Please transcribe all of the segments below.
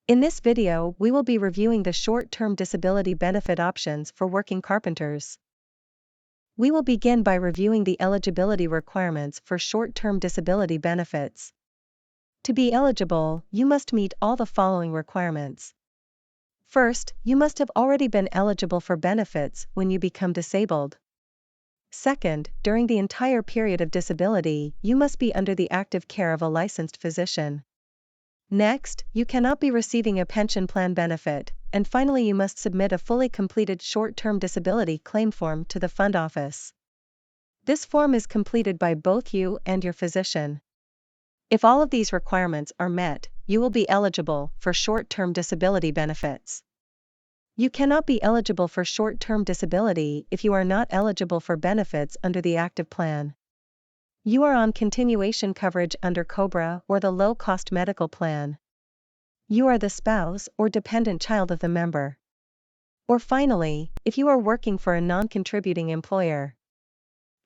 In this video, we will be reviewing the short-term disability benefit options for working carpenters. We will begin by reviewing the eligibility requirements for short-term disability benefits. To be eligible, you must meet all the following requirements. First, you must have already been eligible for benefits when you become disabled. Second, during the entire period of disability, you must be under the active care of a licensed physician. Next, you cannot be receiving a pension plan benefit, and finally you must submit a fully completed short-term disability claim form to the fund office. This form is completed by both you and your physician. If all of these requirements are met, you will be eligible for short-term disability benefits. You cannot be eligible for short-term disability if you are not eligible for benefits under the active plan. You are on continuation coverage under COBRA or the low-cost medical plan. You are the spouse or dependent child of the member. Or finally, if you are working for a non-contributing employer.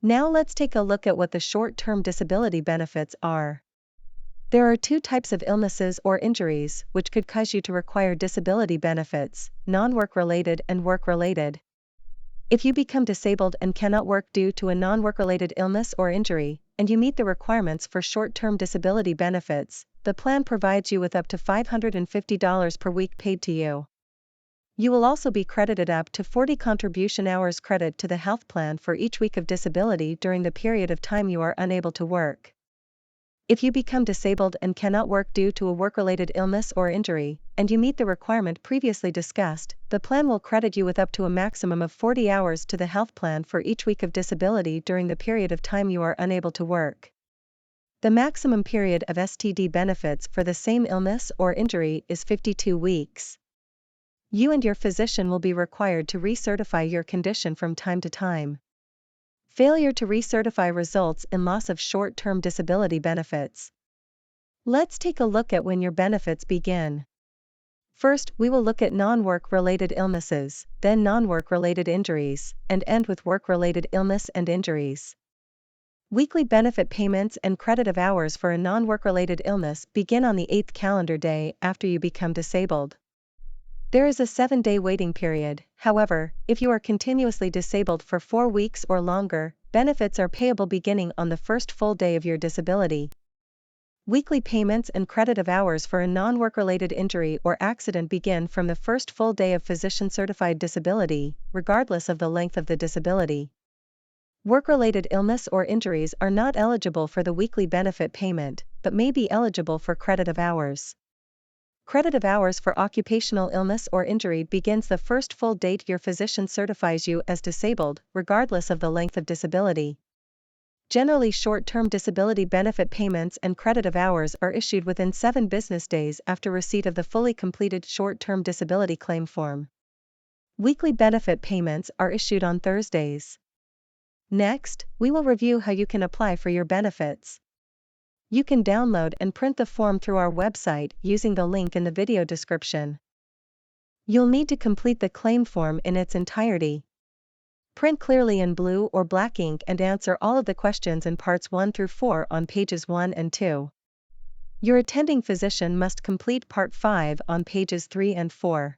Now let's take a look at what the short-term disability benefits are. There are two types of illnesses or injuries which could cause you to require disability benefits: non-work-related and work-related. If you become disabled and cannot work due to a non-work-related illness or injury, and you meet the requirements for short-term disability benefits, the plan provides you with up to $550 per week paid to you. You will also be credited up to 40 contribution hours credit to the health plan for each week of disability during the period of time you are unable to work. If you become disabled and cannot work due to a work-related illness or injury, and you meet the requirement previously discussed, the plan will credit you with up to a maximum of 40 hours to the health plan for each week of disability during the period of time you are unable to work. The maximum period of STD benefits for the same illness or injury is 52 weeks. You and your physician will be required to recertify your condition from time to time. Failure to recertify results in loss of short-term disability benefits. Let's take a look at when your benefits begin. First, we will look at non-work-related illnesses, then non-work-related injuries, and end with work-related illness and injuries. Weekly benefit payments and credit of hours for a non-work-related illness begin on the 8th calendar day after you become disabled. There is a 7-day waiting period. However, if you are continuously disabled for 4 weeks or longer, benefits are payable beginning on the first full day of your disability. Weekly payments and credit of hours for a non-work-related injury or accident begin from the first full day of physician-certified disability, regardless of the length of the disability. Work-related illness or injuries are not eligible for the weekly benefit payment, but may be eligible for credit of hours. Credit of hours for occupational illness or injury begins the first full date your physician certifies you as disabled, regardless of the length of disability. Generally, short-term disability benefit payments and credit of hours are issued within 7 business days after receipt of the fully completed short-term disability claim form. Weekly benefit payments are issued on Thursdays. Next, we will review how you can apply for your benefits. You can download and print the form through our website using the link in the video description. You'll need to complete the claim form in its entirety. Print clearly in blue or black ink and answer all of the questions in parts 1 through 4 on pages 1 and 2. Your attending physician must complete part 5 on pages 3 and 4.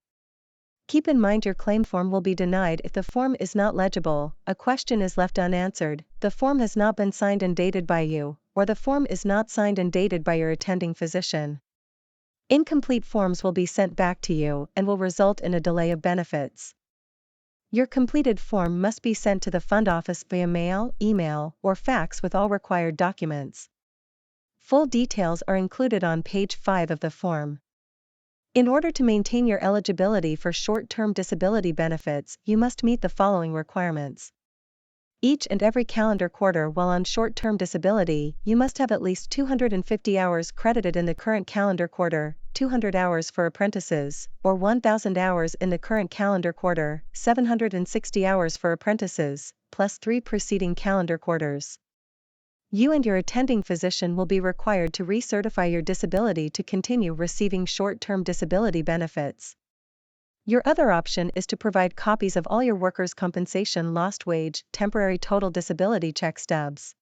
Keep in mind your claim form will be denied if the form is not legible, a question is left unanswered, the form has not been signed and dated by you, or the form is not signed and dated by your attending physician. Incomplete forms will be sent back to you and will result in a delay of benefits. Your completed form must be sent to the fund office via mail, email, or fax with all required documents. Full details are included on page 5 of the form. In order to maintain your eligibility for short-term disability benefits, you must meet the following requirements. Each and every calendar quarter while on short-term disability, you must have at least 250 hours credited in the current calendar quarter, 200 hours for apprentices, or 1,000 hours in the current calendar quarter, 760 hours for apprentices, plus 3 preceding calendar quarters. You and your attending physician will be required to recertify your disability to continue receiving short-term disability benefits. Your other option is to provide copies of all your workers' compensation lost wage, temporary total disability check stubs.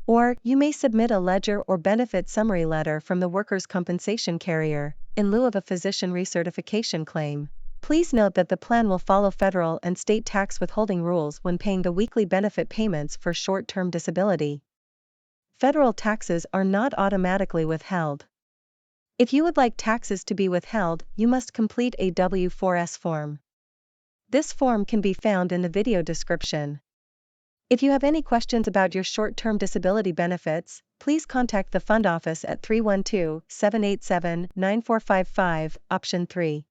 Or, you may submit a ledger or benefit summary letter from the workers' compensation carrier, in lieu of a physician recertification claim. Please note that the plan will follow federal and state tax withholding rules when paying the weekly benefit payments for short-term disability. Federal taxes are not automatically withheld. If you would like taxes to be withheld, you must complete a W-4S form. This form can be found in the video description. If you have any questions about your short-term disability benefits, please contact the Fund Office at 312-787-9455, option 3.